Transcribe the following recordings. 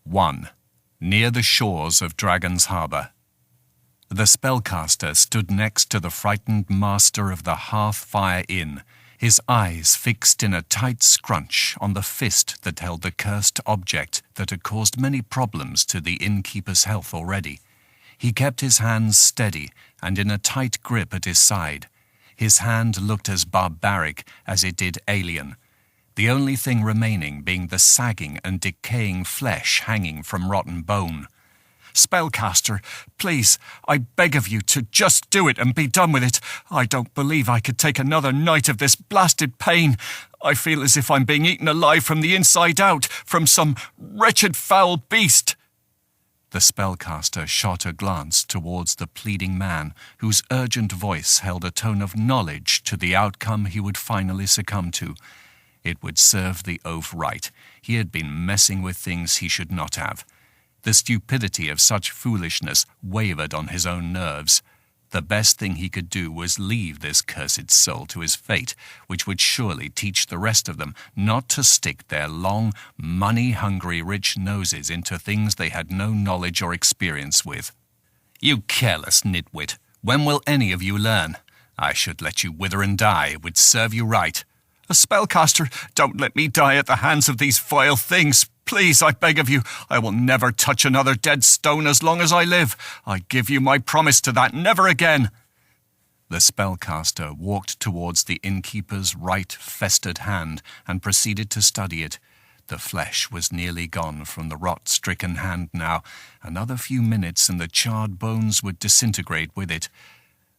1. Near the shores of Dragon's Harbour. The spellcaster stood next to the frightened master of the Hearth-Fire Inn, his eyes fixed in a tight scrunch on the fist that held the cursed object that had caused many problems to the innkeeper's health already. He kept his hands steady and in a tight grip at his side. His hand looked as barbaric as it did alien, the only thing remaining being the sagging and decaying flesh hanging from rotten bone. "Spellcaster, please, I beg of you to just do it and be done with it. I don't believe I could take another night of this blasted pain. I feel as if I'm being eaten alive from the inside out, from some wretched foul beast." The spellcaster shot a glance towards the pleading man, whose urgent voice held a tone of knowledge to the outcome he would finally succumb to. It would serve the oaf right. He had been messing with things he should not have. The stupidity of such foolishness wavered on his own nerves. The best thing he could do was leave this cursed soul to his fate, which would surely teach the rest of them not to stick their long, money-hungry rich noses into things they had no knowledge or experience with. "You careless nitwit, when will any of you learn? I should let you wither and die. It would serve you right." "A spellcaster, don't let me die at the hands of these vile things. Please, I beg of you, I will never touch another dead stone as long as I live. I give you my promise to that, never again." The spellcaster walked towards the innkeeper's right festered hand and proceeded to study it. The flesh was nearly gone from the rot-stricken hand now. Another few minutes and the charred bones would disintegrate with it.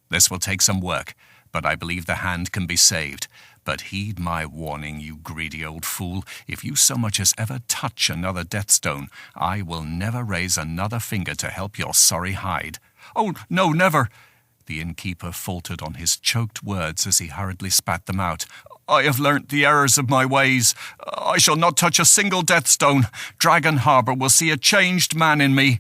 "This will take some work, but I believe the hand can be saved. But heed my warning, you greedy old fool. If you so much as ever touch another deathstone, I will never raise another finger to help your sorry hide." "Oh, no, never!" The innkeeper faltered on his choked words as he hurriedly spat them out. "I have learnt the errors of my ways. I shall not touch a single deathstone. Dragon Harbour will see a changed man in me."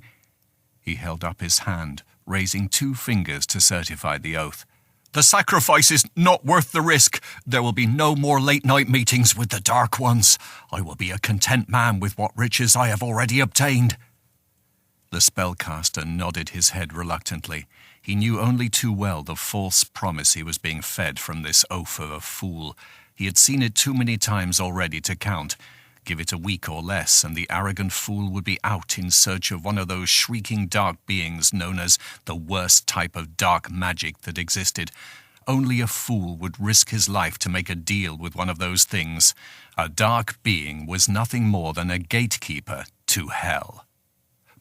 He held up his hand, raising 2 fingers to certify the oath. "The sacrifice is not worth the risk. There will be no more late-night meetings with the Dark Ones. I will be a content man with what riches I have already obtained." The spellcaster nodded his head reluctantly. He knew only too well the false promise he was being fed from this oaf of a fool. He had seen it too many times already to count. Give it a week or less, and the arrogant fool would be out in search of one of those shrieking dark beings known as the worst type of dark magic that existed. Only a fool would risk his life to make a deal with one of those things. A dark being was nothing more than a gatekeeper to hell.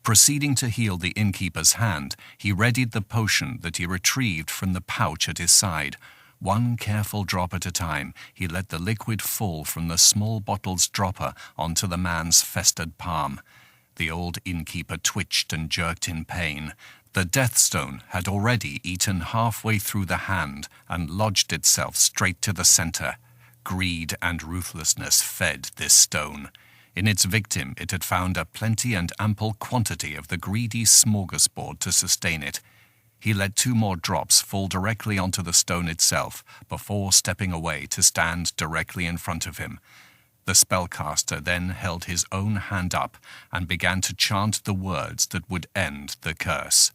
Proceeding to heal the innkeeper's hand, he readied the potion that he retrieved from the pouch at his side. One careful drop at a time, he let the liquid fall from the small bottle's dropper onto the man's festered palm. The old innkeeper twitched and jerked in pain. The deathstone had already eaten halfway through the hand and lodged itself straight to the center. Greed and ruthlessness fed this stone. In its victim, it had found a plenty and ample quantity of the greedy smorgasbord to sustain it. He let 2 more drops fall directly onto the stone itself before stepping away to stand directly in front of him. The spellcaster then held his own hand up and began to chant the words that would end the curse.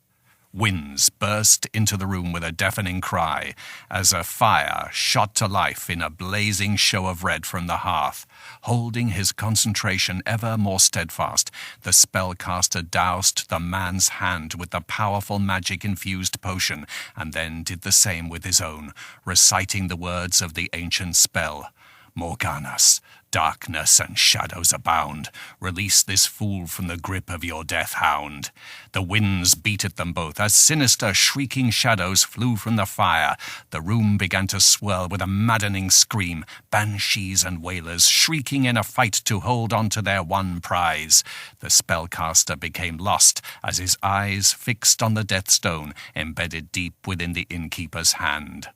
Winds burst into the room with a deafening cry as a fire shot to life in a blazing show of red from the hearth. Holding his concentration ever more steadfast, the spellcaster doused the man's hand with the powerful magic-infused potion and then did the same with his own, reciting the words of the ancient spell. "Morganas, darkness and shadows abound. Release this fool from the grip of your death hound." The winds beat at them both as sinister, shrieking shadows flew from the fire. The room began to swirl with a maddening scream, banshees and wailers shrieking in a fight to hold on to their one prize. The spellcaster became lost as his eyes fixed on the deathstone embedded deep within the innkeeper's hand.